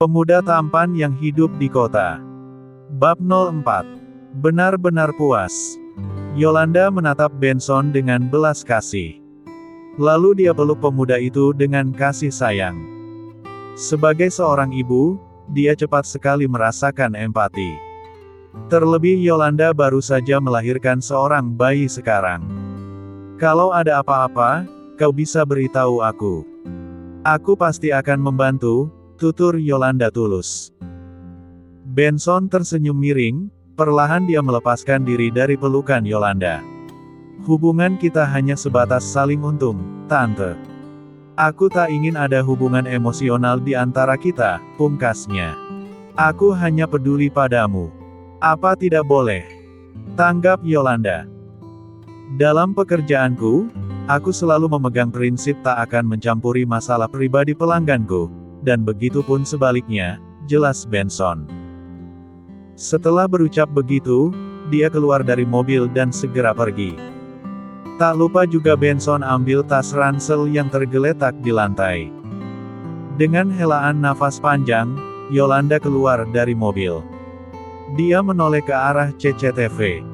Pemuda tampan yang hidup di kota. Bab 04. Benar-benar puas. Yolanda menatap Benson dengan belas kasih. Lalu dia peluk pemuda itu dengan kasih sayang. Sebagai seorang ibu, dia cepat sekali merasakan empati. Terlebih Yolanda baru saja melahirkan seorang bayi sekarang. Kalau ada apa-apa, kau bisa beritahu aku. Aku pasti akan membantu, tutur Yolanda tulus. Benson tersenyum miring, perlahan dia melepaskan diri dari pelukan Yolanda. Hubungan kita hanya sebatas saling untung, Tante. Aku tak ingin ada hubungan emosional di antara kita, pungkasnya. Aku hanya peduli padamu. Apa tidak boleh? Tanggap Yolanda. Dalam pekerjaanku, aku selalu memegang prinsip tak akan mencampuri masalah pribadi pelangganku. Dan begitu pun sebaliknya, jelas Benson. Setelah berucap begitu, dia keluar dari mobil dan segera pergi. Tak lupa juga Benson ambil tas ransel yang tergeletak di lantai. Dengan helaan nafas panjang, Yolanda keluar dari mobil. Dia menoleh ke arah CCTV.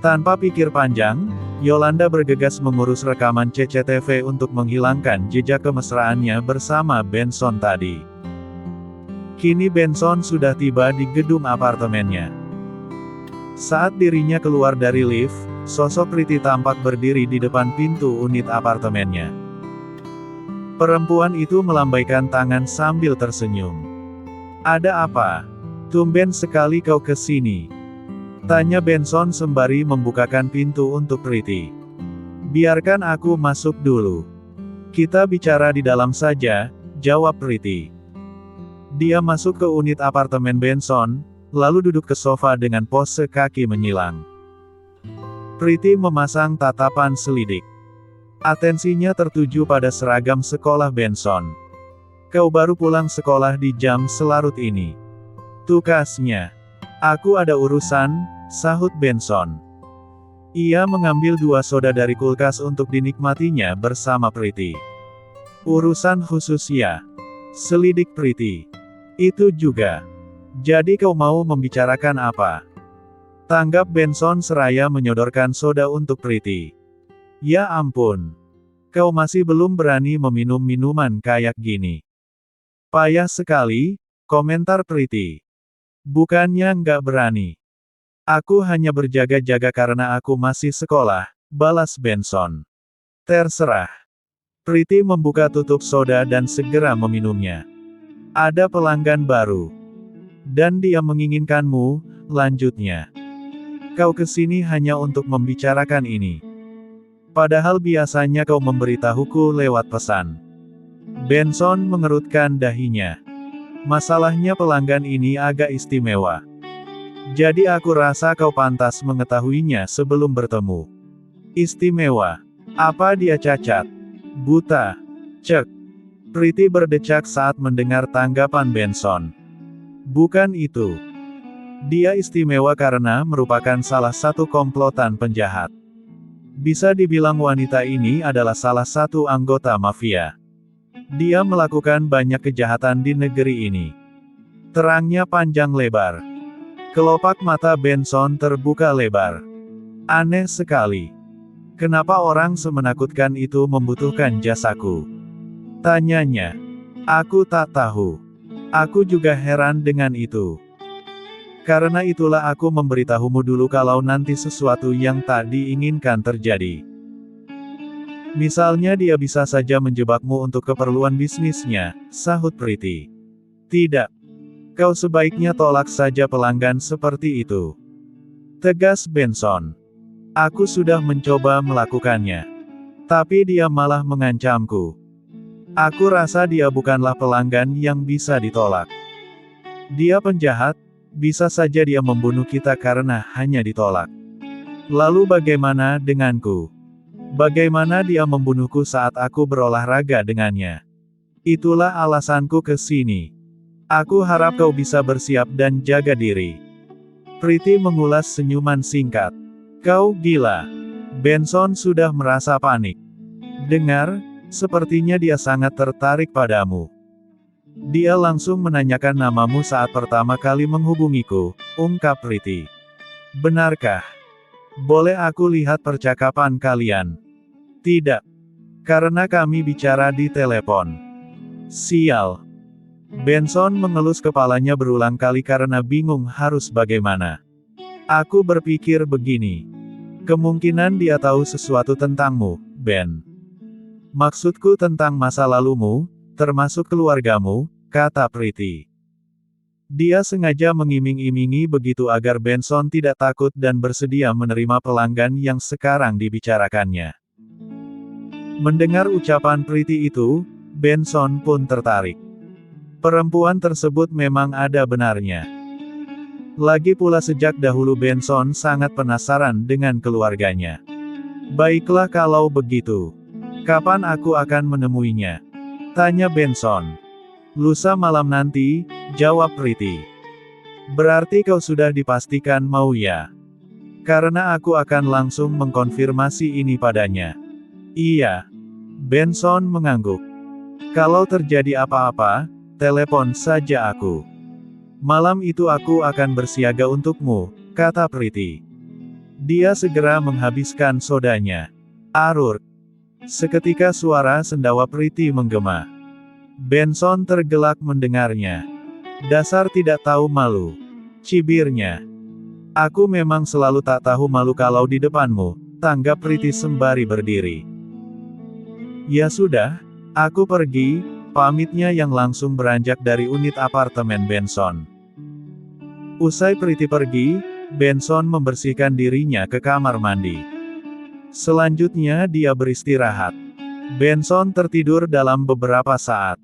Tanpa pikir panjang, Yolanda bergegas mengurus rekaman CCTV untuk menghilangkan jejak kemesraannya bersama Benson tadi. Kini Benson sudah tiba di gedung apartemennya. Saat dirinya keluar dari lift, sosok Priti tampak berdiri di depan pintu unit apartemennya. Perempuan itu melambaikan tangan sambil tersenyum. "Ada apa? Tumben sekali kau ke sini," tanya Benson sembari membukakan pintu untuk Priti. "Biarkan aku masuk dulu. Kita bicara di dalam saja," jawab Priti. Dia masuk ke unit apartemen Benson, lalu duduk ke sofa dengan pose kaki menyilang. Priti memasang tatapan selidik. Atensinya tertuju pada seragam sekolah Benson. "Kau baru pulang sekolah di jam selarut ini?" tukasnya. "Aku ada urusan," sahut Benson. Ia mengambil 2 soda dari kulkas untuk dinikmatinya bersama Priti. "Urusan khusus ya?" selidik Priti. "Itu juga. Jadi kau mau membicarakan apa?" tanggap Benson seraya menyodorkan soda untuk Priti. "Ya ampun. Kau masih belum berani meminum minuman kayak gini." "Payah sekali," komentar Priti. "Bukannya nggak berani. Aku hanya berjaga-jaga karena aku masih sekolah," balas Benson. "Terserah." Priti membuka tutup soda dan segera meminumnya. "Ada pelanggan baru. Dan dia menginginkanmu," lanjutnya. "Kau kesini hanya untuk membicarakan ini. Padahal biasanya kau memberitahuku lewat pesan." Benson mengerutkan dahinya. "Masalahnya pelanggan ini agak istimewa. Jadi aku rasa kau pantas mengetahuinya sebelum bertemu." "Istimewa? Apa dia cacat? Buta? Cek." Priti berdecak saat mendengar tanggapan Benson. "Bukan itu. Dia istimewa karena merupakan salah satu komplotan penjahat. Bisa dibilang wanita ini adalah salah satu anggota mafia. Dia melakukan banyak kejahatan di negeri ini." Terangnya panjang lebar. Kelopak mata Benson terbuka lebar. "Aneh sekali. Kenapa orang semenakutkan itu membutuhkan jasaku?" tanyanya. "Aku tak tahu. Aku juga heran dengan itu. Karena itulah aku memberitahumu dulu kalau nanti sesuatu yang tak diinginkan terjadi. Misalnya dia bisa saja menjebakmu untuk keperluan bisnisnya," sahut Priti. "Tidak. Kau sebaiknya tolak saja pelanggan seperti itu," tegas Benson. "Aku sudah mencoba melakukannya. Tapi dia malah mengancamku. Aku rasa dia bukanlah pelanggan yang bisa ditolak. Dia penjahat, bisa saja dia membunuh kita karena hanya ditolak. Lalu bagaimana denganku? Bagaimana dia membunuhku saat aku berolahraga dengannya? Itulah alasanku ke sini. Aku harap kau bisa bersiap dan jaga diri." Priti mengulas senyuman singkat. "Kau gila." Benson sudah merasa panik. "Dengar, sepertinya dia sangat tertarik padamu. Dia langsung menanyakan namamu saat pertama kali menghubungiku, ungkap Priti. Benarkah? Boleh aku lihat percakapan kalian? Tidak. Karena kami bicara di telepon. Sial. Benson mengelus kepalanya berulang kali karena bingung harus bagaimana. Aku berpikir begini. Kemungkinan dia tahu sesuatu tentangmu, Ben. Maksudku tentang masa lalumu, termasuk keluargamu, kata Priti. Dia sengaja mengiming-imingi begitu agar Benson tidak takut dan bersedia menerima pelanggan yang sekarang dibicarakannya. Mendengar ucapan Priti itu, Benson pun tertarik. Perempuan tersebut memang ada benarnya. Lagi pula sejak dahulu Benson sangat penasaran dengan keluarganya. Baiklah kalau begitu. Kapan aku akan menemuinya? Tanya Benson. Lusa malam nanti, jawab Priti. Berarti kau sudah dipastikan mau ya? Karena aku akan langsung mengkonfirmasi ini padanya. Iya. Benson mengangguk. Kalau terjadi apa-apa, telepon saja aku. Malam itu aku akan bersiaga untukmu, kata Priti. Dia segera menghabiskan sodanya. Arur. Seketika suara sendawa Priti menggema. Benson tergelak mendengarnya. Dasar tidak tahu malu. Cibirnya. Aku memang selalu tak tahu malu kalau di depanmu, tanggap Priti sembari berdiri. Ya sudah, aku pergi, pamitnya yang langsung beranjak dari unit apartemen Benson. Usai Priti pergi, Benson membersihkan dirinya ke kamar mandi. Selanjutnya dia beristirahat. Benson tertidur dalam beberapa saat.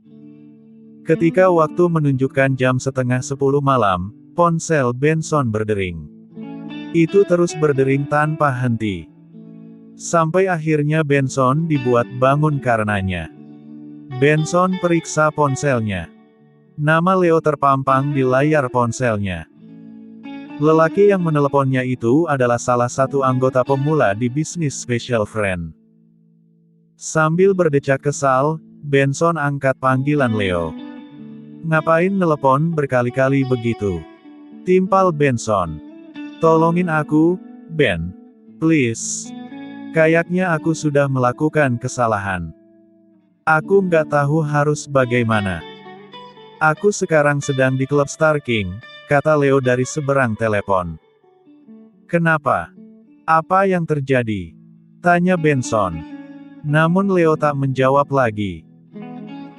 Ketika waktu menunjukkan jam 9:30 malam, ponsel Benson berdering. Itu terus berdering tanpa henti. Sampai akhirnya Benson dibuat bangun karenanya. Benson periksa ponselnya. Nama Leo terpampang di layar ponselnya. Lelaki yang meneleponnya itu adalah salah satu anggota pemula di bisnis Special Friend. Sambil berdecak kesal, Benson angkat panggilan Leo. Ngapain nelepon berkali-kali begitu? Timpal Benson. Tolongin aku, Ben. Please. Kayaknya aku sudah melakukan kesalahan. Aku nggak tahu harus bagaimana. Aku sekarang sedang di klub Star King, kata Leo dari seberang telepon. Kenapa? Apa yang terjadi? Tanya Benson. Namun Leo tak menjawab lagi.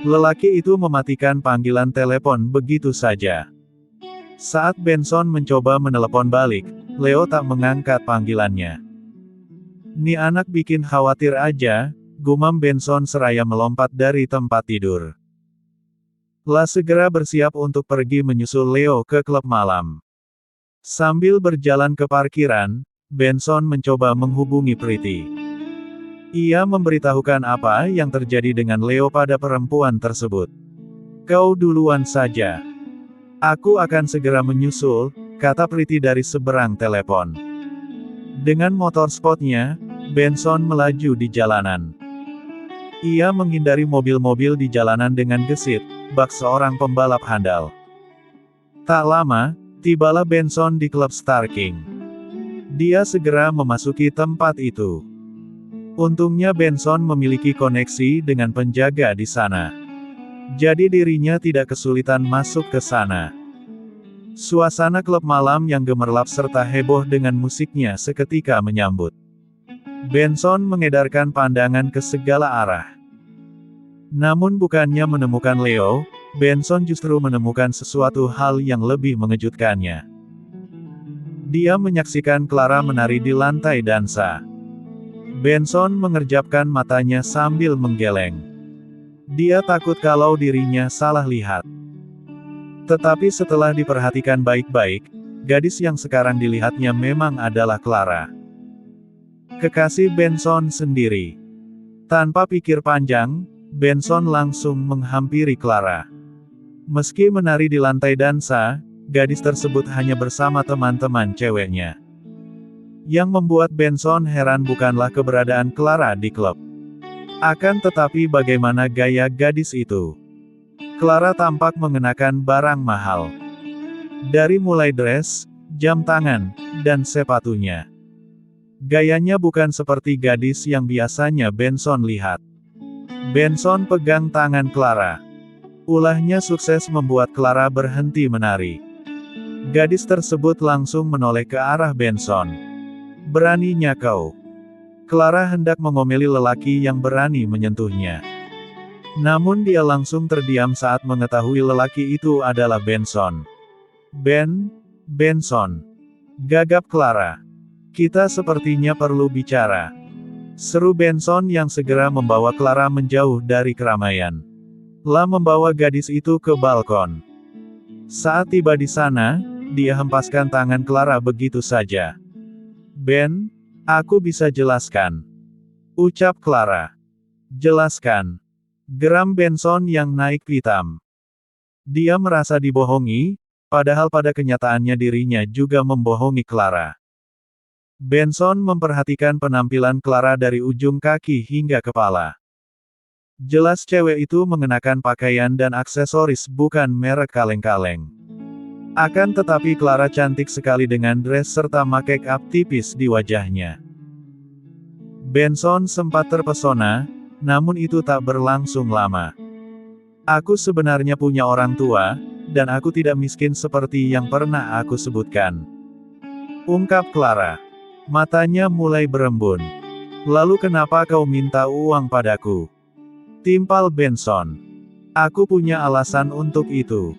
Lelaki itu mematikan panggilan telepon begitu saja. Saat Benson mencoba menelepon balik, Leo tak mengangkat panggilannya. Ni anak bikin khawatir aja, gumam Benson seraya melompat dari tempat tidur. Lah segera bersiap untuk pergi menyusul Leo ke klub malam. Sambil berjalan ke parkiran, Benson mencoba menghubungi Priti. Ia memberitahukan apa yang terjadi dengan Leo pada perempuan tersebut. Kau duluan saja. Aku akan segera menyusul, kata Priti dari seberang telepon. Dengan motor sportnya, Benson melaju di jalanan. Ia menghindari mobil-mobil di jalanan dengan gesit, bak seorang pembalap handal. Tak lama, tibalah Benson di klub Star King. Dia segera memasuki tempat itu. Untungnya Benson memiliki koneksi dengan penjaga di sana. Jadi dirinya tidak kesulitan masuk ke sana. Suasana klub malam yang gemerlap serta heboh dengan musiknya seketika menyambut. Benson mengedarkan pandangan ke segala arah. Namun bukannya menemukan Leo, Benson justru menemukan sesuatu hal yang lebih mengejutkannya. Dia menyaksikan Clara menari di lantai dansa. Benson mengerjapkan matanya sambil menggeleng. Dia takut kalau dirinya salah lihat. Tetapi setelah diperhatikan baik-baik, gadis yang sekarang dilihatnya memang adalah Clara. Kekasih Benson sendiri. Tanpa pikir panjang, Benson langsung menghampiri Clara. Meski menari di lantai dansa, gadis tersebut hanya bersama teman-teman ceweknya. Yang membuat Benson heran bukanlah keberadaan Clara di klub. Akan tetapi bagaimana gaya gadis itu. Clara tampak mengenakan barang mahal. Dari mulai dress, jam tangan, dan sepatunya. Gayanya bukan seperti gadis yang biasanya Benson lihat. Benson pegang tangan Clara. Ulahnya sukses membuat Clara berhenti menari. Gadis tersebut langsung menoleh ke arah Benson. "Beraninya kau." Clara hendak mengomeli lelaki yang berani menyentuhnya. Namun dia langsung terdiam saat mengetahui lelaki itu adalah Benson. Benson. Gagap Clara. "Kita sepertinya perlu bicara." Seru Benson yang segera membawa Clara menjauh dari keramaian. La membawa gadis itu ke balkon. Saat tiba di sana, dia hempaskan tangan Clara begitu saja. Aku bisa jelaskan," ucap Clara. "Jelaskan." Geram Benson yang naik pitam. Dia merasa dibohongi, padahal pada kenyataannya dirinya juga membohongi Clara. Benson memperhatikan penampilan Clara dari ujung kaki hingga kepala. Jelas cewek itu mengenakan pakaian dan aksesoris bukan merek kaleng-kaleng. Akan tetapi Clara cantik sekali dengan dress serta make up tipis di wajahnya. Benson sempat terpesona, namun itu tak berlangsung lama. "Aku sebenarnya punya orang tua, dan aku tidak miskin seperti yang pernah aku sebutkan," ungkap Clara. Matanya mulai berembun. "Lalu kenapa kau minta uang padaku?" timpal Benson. "Aku punya alasan untuk itu.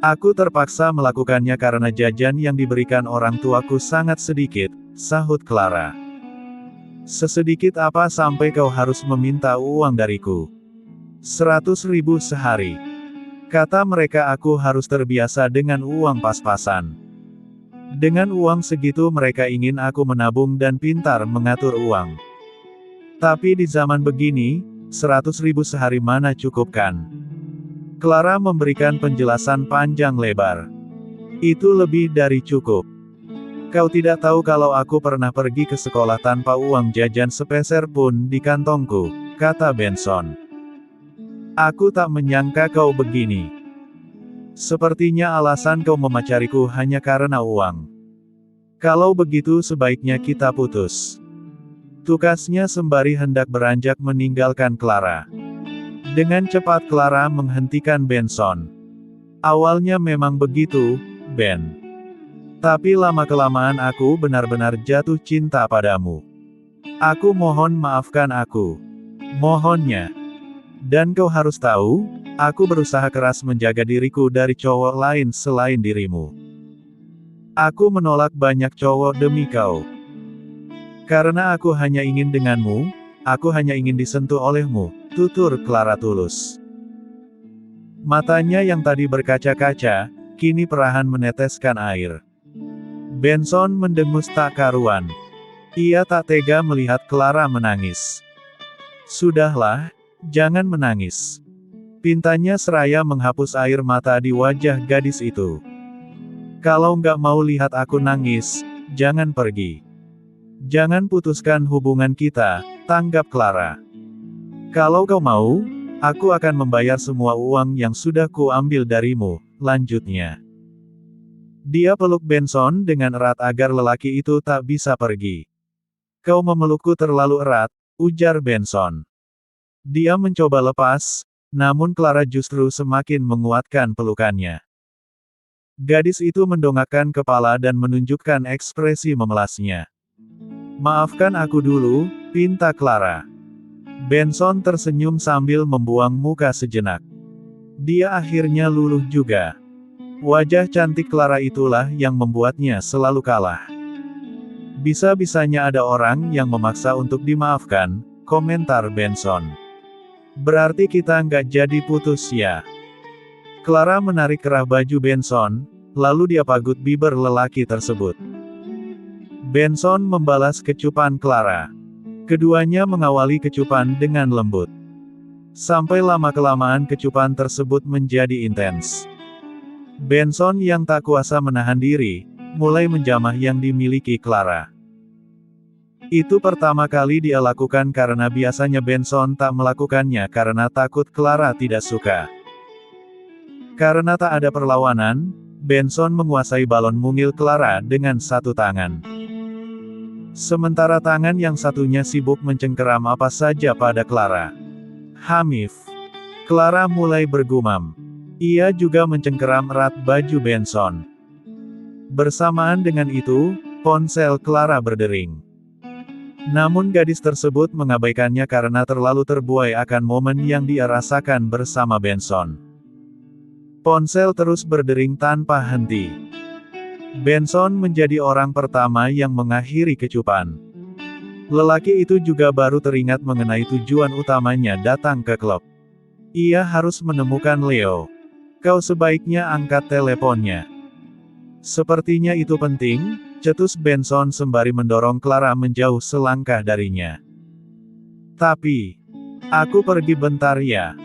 Aku terpaksa melakukannya karena jajan yang diberikan orang tuaku sangat sedikit," sahut Clara. "Sesedikit apa sampai kau harus meminta uang dariku?" 100.000 sehari. Kata mereka aku harus terbiasa dengan uang pas-pasan. Dengan uang segitu mereka ingin aku menabung dan pintar mengatur uang. Tapi di zaman begini, 100.000 sehari mana cukupkan? Clara memberikan penjelasan panjang lebar. "Itu lebih dari cukup. Kau tidak tahu kalau aku pernah pergi ke sekolah tanpa uang jajan sepeser pun di kantongku," kata Benson. "Aku tak menyangka kau begini. Sepertinya alasan kau memacariku hanya karena uang. Kalau begitu sebaiknya kita putus." Tukasnya sembari hendak beranjak meninggalkan Clara. Dengan cepat Clara menghentikan Benson. "Awalnya memang begitu, Ben. Tapi lama-kelamaan aku benar-benar jatuh cinta padamu. Aku mohon maafkan aku. Mohonnya. Dan kau harus tahu, aku berusaha keras menjaga diriku dari cowok lain selain dirimu. Aku menolak banyak cowok demi kau. Karena aku hanya ingin denganmu, aku hanya ingin disentuh olehmu," tutur Clara tulus. Matanya yang tadi berkaca-kaca, kini perlahan meneteskan air. Benson mendengus tak karuan. Ia tak tega melihat Clara menangis. "Sudahlah, jangan menangis," pintanya seraya menghapus air mata di wajah gadis itu. "Kalau nggak mau lihat aku nangis, jangan pergi. Jangan putuskan hubungan kita," tanggap Clara. "Kalau kau mau, aku akan membayar semua uang yang sudah kuambil darimu," lanjutnya. Dia peluk Benson dengan erat agar lelaki itu tak bisa pergi. "Kau memelukku terlalu erat," ujar Benson. Dia mencoba lepas, namun Clara justru semakin menguatkan pelukannya. Gadis itu mendongakkan kepala dan menunjukkan ekspresi memelasnya. "Maafkan aku dulu," pinta Clara. Benson tersenyum sambil membuang muka sejenak. Dia akhirnya luluh juga. Wajah cantik Clara itulah yang membuatnya selalu kalah. "Bisa-bisanya ada orang yang memaksa untuk dimaafkan," komentar Benson. "Berarti kita nggak jadi putus ya?" Clara menarik kerah baju Benson, lalu dia pagut bibir lelaki tersebut. Benson membalas kecupan Clara. Keduanya mengawali kecupan dengan lembut. Sampai lama-kelamaan kecupan tersebut menjadi intens. Benson yang tak kuasa menahan diri, mulai menjamah yang dimiliki Clara. Itu pertama kali dia lakukan karena biasanya Benson tak melakukannya karena takut Clara tidak suka. Karena tak ada perlawanan, Benson menguasai balon mungil Clara dengan satu tangan. Sementara tangan yang satunya sibuk mencengkeram apa saja pada Clara. Hamif. Clara mulai bergumam. Ia juga mencengkeram erat baju Benson. Bersamaan dengan itu, ponsel Clara berdering. Namun gadis tersebut mengabaikannya karena terlalu terbuai akan momen yang dia rasakan bersama Benson. Ponsel terus berdering tanpa henti. Benson menjadi orang pertama yang mengakhiri kecupan. Lelaki itu juga baru teringat mengenai tujuan utamanya datang ke klub. Ia harus menemukan Leo. Kau sebaiknya angkat teleponnya. Sepertinya itu penting, cetus Benson sembari mendorong Clara menjauh selangkah darinya. Tapi, aku pergi bentar ya.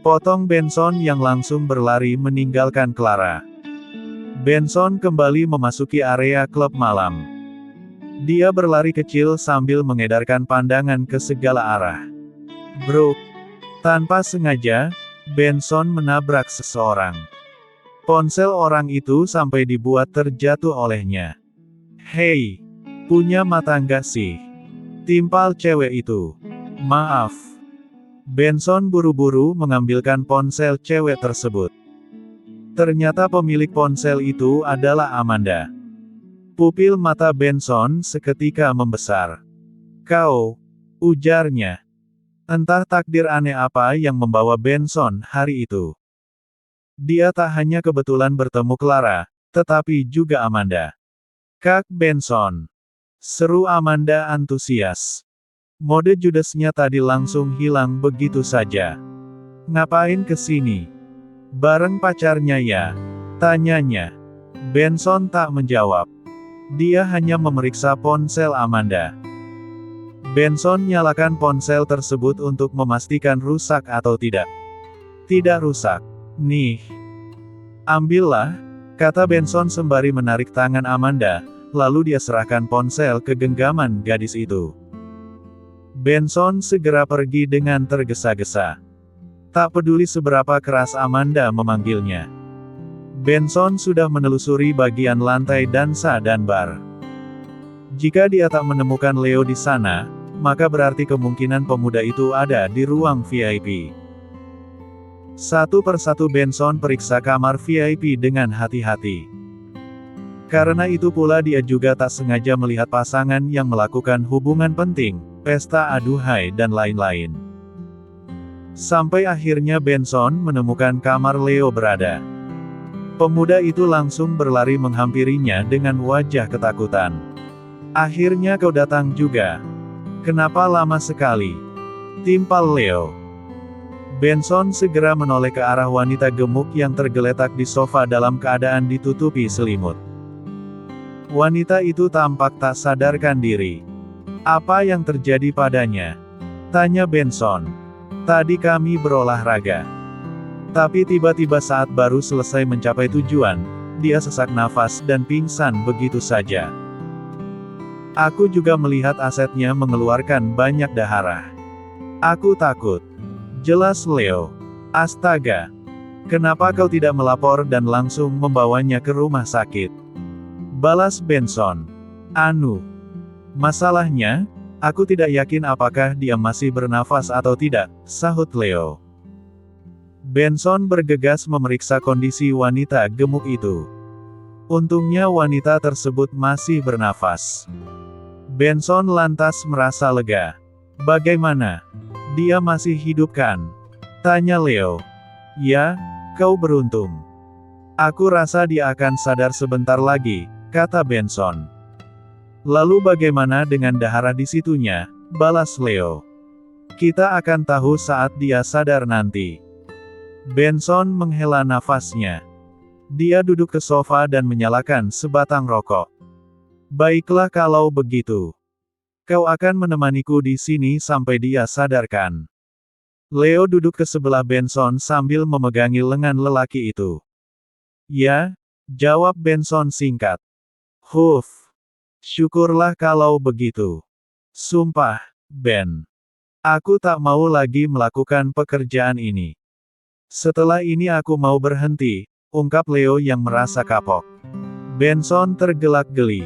Potong Benson yang langsung berlari meninggalkan Clara. Benson kembali memasuki area klub malam. Dia berlari kecil sambil mengedarkan pandangan ke segala arah. Bruk. Tanpa sengaja, Benson menabrak seseorang. Ponsel orang itu sampai dibuat terjatuh olehnya. Hei, punya mata nggak sih? Timpal cewek itu. Maaf. Benson buru-buru mengambilkan ponsel cewek tersebut. Ternyata pemilik ponsel itu adalah Amanda. Pupil mata Benson seketika membesar. Kau, ujarnya. Entah takdir aneh apa yang membawa Benson hari itu. Dia tak hanya kebetulan bertemu Clara, tetapi juga Amanda. Kak Benson. Seru Amanda antusias. Mode judesnya tadi langsung hilang begitu saja. Ngapain kesini? Bareng pacarnya ya? Tanyanya. Benson tak menjawab. Dia hanya memeriksa ponsel Amanda. Benson nyalakan ponsel tersebut untuk memastikan rusak atau tidak. Tidak rusak. Nih. Ambillah, kata Benson sembari menarik tangan Amanda, lalu dia serahkan ponsel ke genggaman gadis itu. Benson segera pergi dengan tergesa-gesa. Tak peduli seberapa keras Amanda memanggilnya. Benson sudah menelusuri bagian lantai dansa dan bar. Jika dia tak menemukan Leo di sana, maka berarti kemungkinan pemuda itu ada di ruang VIP. Satu persatu Benson periksa kamar VIP dengan hati-hati. Karena itu pula dia juga tak sengaja melihat pasangan yang melakukan hubungan penting, pesta aduhai dan lain-lain. Sampai akhirnya Benson menemukan kamar Leo berada. Pemuda itu langsung berlari menghampirinya dengan wajah ketakutan. Akhirnya kau datang juga. Kenapa lama sekali? Timpal Leo. Benson segera menoleh ke arah wanita gemuk yang tergeletak di sofa dalam keadaan ditutupi selimut. Wanita itu tampak tak sadarkan diri. Apa yang terjadi padanya? Tanya Benson. Tadi kami berolahraga. Tapi tiba-tiba saat baru selesai mencapai tujuan, dia sesak nafas dan pingsan begitu saja. Aku juga melihat asetnya mengeluarkan banyak darah. Aku takut. Jelas Leo. Astaga. Kenapa kau tidak melapor dan langsung membawanya ke rumah sakit? Balas Benson. Anu. Masalahnya, aku tidak yakin apakah dia masih bernafas atau tidak, sahut Leo. Benson bergegas memeriksa kondisi wanita gemuk itu. Untungnya wanita tersebut masih bernafas. Benson lantas merasa lega. Bagaimana? Dia masih hidup kan? Tanya Leo. Ya, kau beruntung. Aku rasa dia akan sadar sebentar lagi, kata Benson. Lalu bagaimana dengan darah di situnya? Balas Leo. Kita akan tahu saat dia sadar nanti. Benson menghela nafasnya. Dia duduk ke sofa dan menyalakan sebatang rokok. Baiklah kalau begitu. Kau akan menemaniku di sini sampai dia sadarkan. Leo duduk ke sebelah Benson sambil memegangi lengan lelaki itu. Ya, jawab Benson singkat. Huf. Syukurlah kalau begitu. Sumpah, Ben. Aku tak mau lagi melakukan pekerjaan ini. Setelah ini aku mau berhenti, ungkap Leo yang merasa kapok. Benson tergelak geli.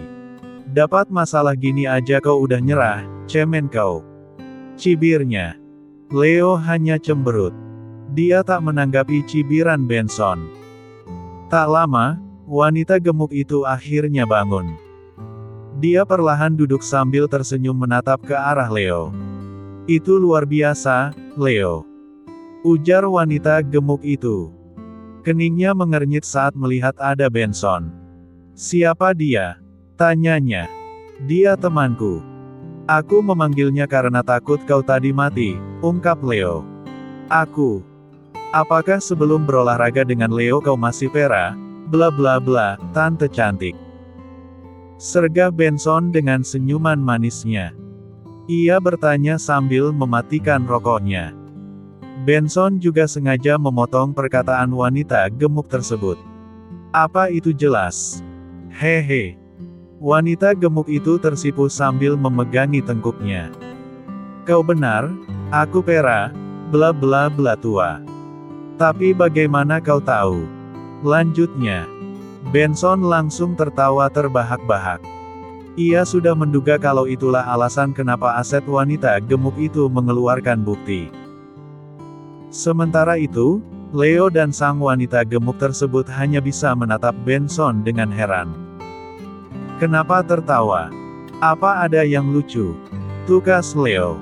Dapat masalah gini aja kau udah nyerah, cemen kau. Cibirnya. Leo hanya cemberut. Dia tak menanggapi cibiran Benson. Tak lama, wanita gemuk itu akhirnya bangun. Dia perlahan duduk sambil tersenyum menatap ke arah Leo. Itu luar biasa, Leo. Ujar wanita gemuk itu. Keningnya mengernyit saat melihat ada Benson. Siapa dia? Tanyanya. Dia temanku. Aku memanggilnya karena takut kau tadi mati, ungkap Leo. Aku. Apakah sebelum berolahraga dengan Leo kau masih pera? Bla bla bla, tante cantik. Sergah Benson dengan senyuman manisnya. Ia bertanya sambil mematikan rokoknya. Benson juga sengaja memotong perkataan wanita gemuk tersebut. Apa itu jelas? Hehe. Wanita gemuk itu tersipu sambil memegangi tengkuknya. Kau benar, aku pera, bla bla bla tua. Tapi bagaimana kau tahu? Lanjutnya. Benson langsung tertawa terbahak-bahak. Ia sudah menduga kalau itulah alasan kenapa aset wanita gemuk itu mengeluarkan bukti. Sementara itu, Leo dan sang wanita gemuk tersebut hanya bisa menatap Benson dengan heran. Kenapa tertawa? Apa ada yang lucu? Tukas Leo.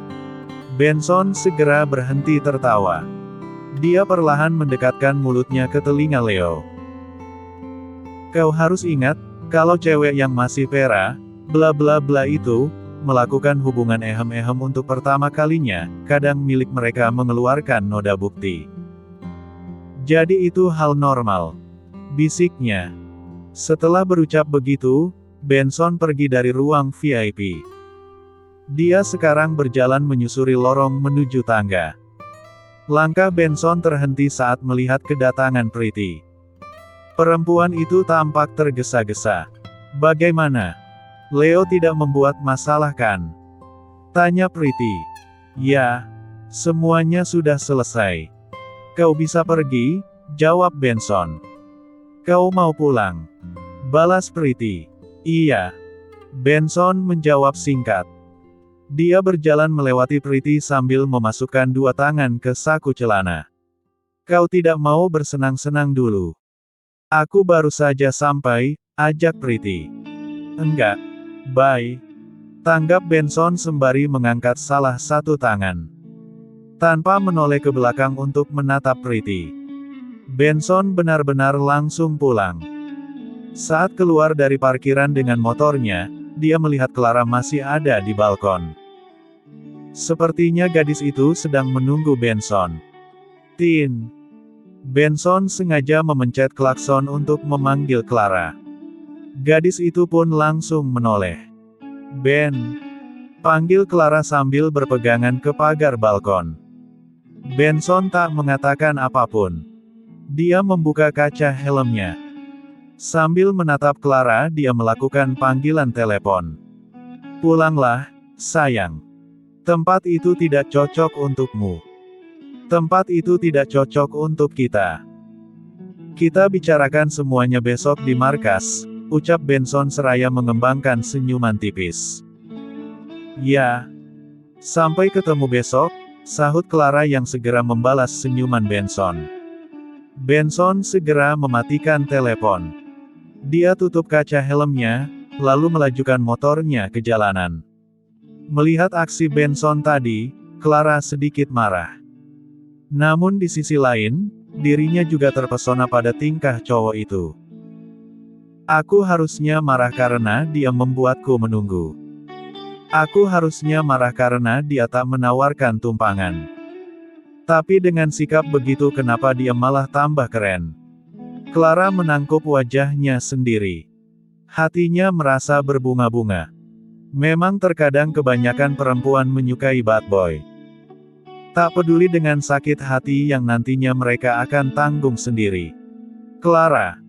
Benson segera berhenti tertawa. Dia perlahan mendekatkan mulutnya ke telinga Leo. Kau harus ingat, kalau cewek yang masih pera, bla bla bla itu, melakukan hubungan ehem-ehem untuk pertama kalinya, kadang milik mereka mengeluarkan noda bukti. Jadi itu hal normal. Bisiknya. Setelah berucap begitu, Benson pergi dari ruang VIP. Dia sekarang berjalan menyusuri lorong menuju tangga. Langkah Benson terhenti saat melihat kedatangan Priti. Perempuan itu tampak tergesa-gesa. Bagaimana? Leo tidak membuat masalah kan? Tanya Priti. Ya, semuanya sudah selesai. Kau bisa pergi, jawab Benson. Kau mau pulang? Balas Priti. Iya. Benson menjawab singkat. Dia berjalan melewati Priti sambil memasukkan dua tangan ke saku celana. Kau tidak mau bersenang-senang dulu? Aku baru saja sampai, ajak Priti. Enggak. Bye. Tanggap Benson sembari mengangkat salah satu tangan. Tanpa menoleh ke belakang untuk menatap Priti. Benson benar-benar langsung pulang. Saat keluar dari parkiran dengan motornya, dia melihat Clara masih ada di balkon. Sepertinya gadis itu sedang menunggu Benson. Tin. Benson sengaja memencet klakson untuk memanggil Clara. Gadis itu pun langsung menoleh. Ben. Panggil Clara sambil berpegangan ke pagar balkon. Benson tak mengatakan apapun. Dia membuka kaca helmnya. Sambil menatap Clara, dia melakukan panggilan telepon. Pulanglah, sayang. Tempat itu tidak cocok untukmu. Tempat itu tidak cocok untuk kita. Kita bicarakan semuanya besok di markas, ucap Benson seraya mengembangkan senyuman tipis. Ya. Sampai ketemu besok, sahut Clara yang segera membalas senyuman Benson. Benson segera mematikan telepon. Dia tutup kaca helmnya, lalu melajukan motornya ke jalanan. Melihat aksi Benson tadi, Clara sedikit marah. Namun di sisi lain, dirinya juga terpesona pada tingkah cowok itu. Aku harusnya marah karena dia membuatku menunggu. Aku harusnya marah karena dia tak menawarkan tumpangan. Tapi dengan sikap begitu kenapa dia malah tambah keren? Clara menangkup wajahnya sendiri. Hatinya merasa berbunga-bunga. Memang terkadang kebanyakan perempuan menyukai bad boy. Tak peduli dengan sakit hati yang nantinya mereka akan tanggung sendiri. Clara.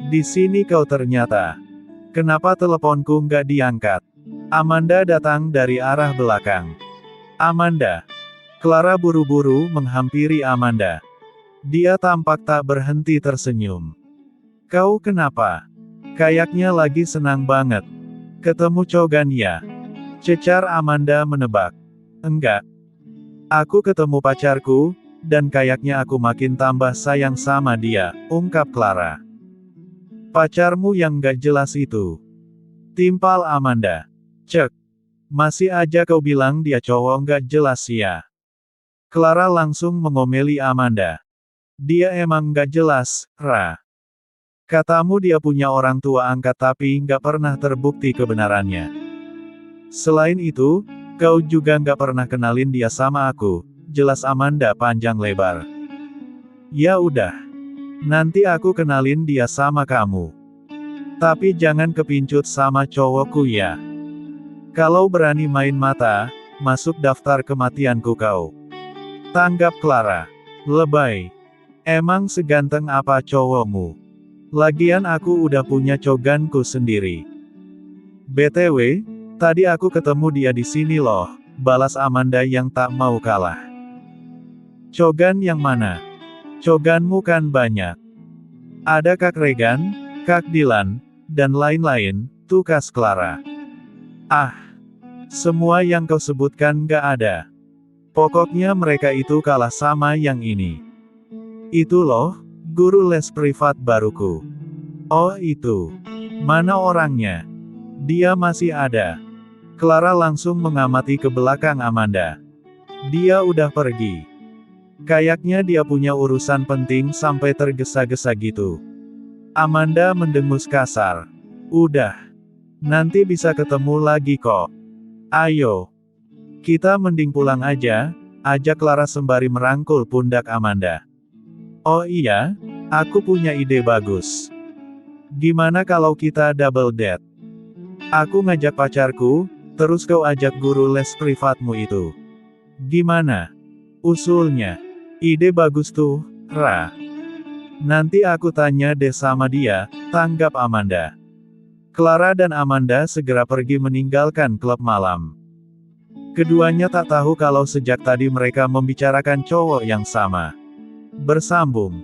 Di sini kau ternyata. Kenapa teleponku nggak diangkat? Amanda datang dari arah belakang. Amanda. Clara buru-buru menghampiri Amanda. Dia tampak tak berhenti tersenyum. Kau kenapa? Kayaknya lagi senang banget. Ketemu Chogan ya? Cecar Amanda menebak. Enggak. Aku ketemu pacarku, dan kayaknya aku makin tambah sayang sama dia, ungkap Clara. Pacarmu yang gak jelas itu. Timpal Amanda. Cek. Masih aja kau bilang dia cowok gak jelas ya. Clara langsung mengomeli Amanda. Dia emang gak jelas, Ra. Katamu dia punya orang tua angkat tapi nggak pernah terbukti kebenarannya. Selain itu, kau juga nggak pernah kenalin dia sama aku, jelas Amanda panjang lebar. Ya udah. Nanti aku kenalin dia sama kamu. Tapi jangan kepincut sama cowokku ya. Kalau berani main mata, masuk daftar kematianku kau. Tanggap Clara. Lebay. Emang seganteng apa cowokmu? Lagian aku udah punya coganku sendiri. BTW, tadi aku ketemu dia di sini loh, balas Amanda yang tak mau kalah. Cogan yang mana? Coganmu kan banyak. Ada Kak Regan, Kak Dylan, dan lain-lain, tukas Clara. Ah, semua yang kau sebutkan gak ada. Pokoknya mereka itu kalah sama yang ini. Itu loh, guru les privat baruku. Oh itu. Mana orangnya? Dia masih ada. Clara langsung mengamati ke belakang Amanda. Dia udah pergi. Kayaknya dia punya urusan penting sampai tergesa-gesa gitu. Amanda mendengus kasar. Udah. Nanti bisa ketemu lagi kok. Ayo. Kita mending pulang aja, ajak Clara sembari merangkul pundak Amanda. Oh iya, aku punya ide bagus. Gimana kalau kita double date? Aku ngajak pacarku, terus kau ajak guru les privatmu itu. Gimana? Usulnya. Ide bagus tuh, Ra. Nanti aku tanya deh sama dia, tanggap Amanda. Clara dan Amanda segera pergi meninggalkan klub malam. Keduanya tak tahu kalau sejak tadi mereka membicarakan cowok yang sama. Bersambung.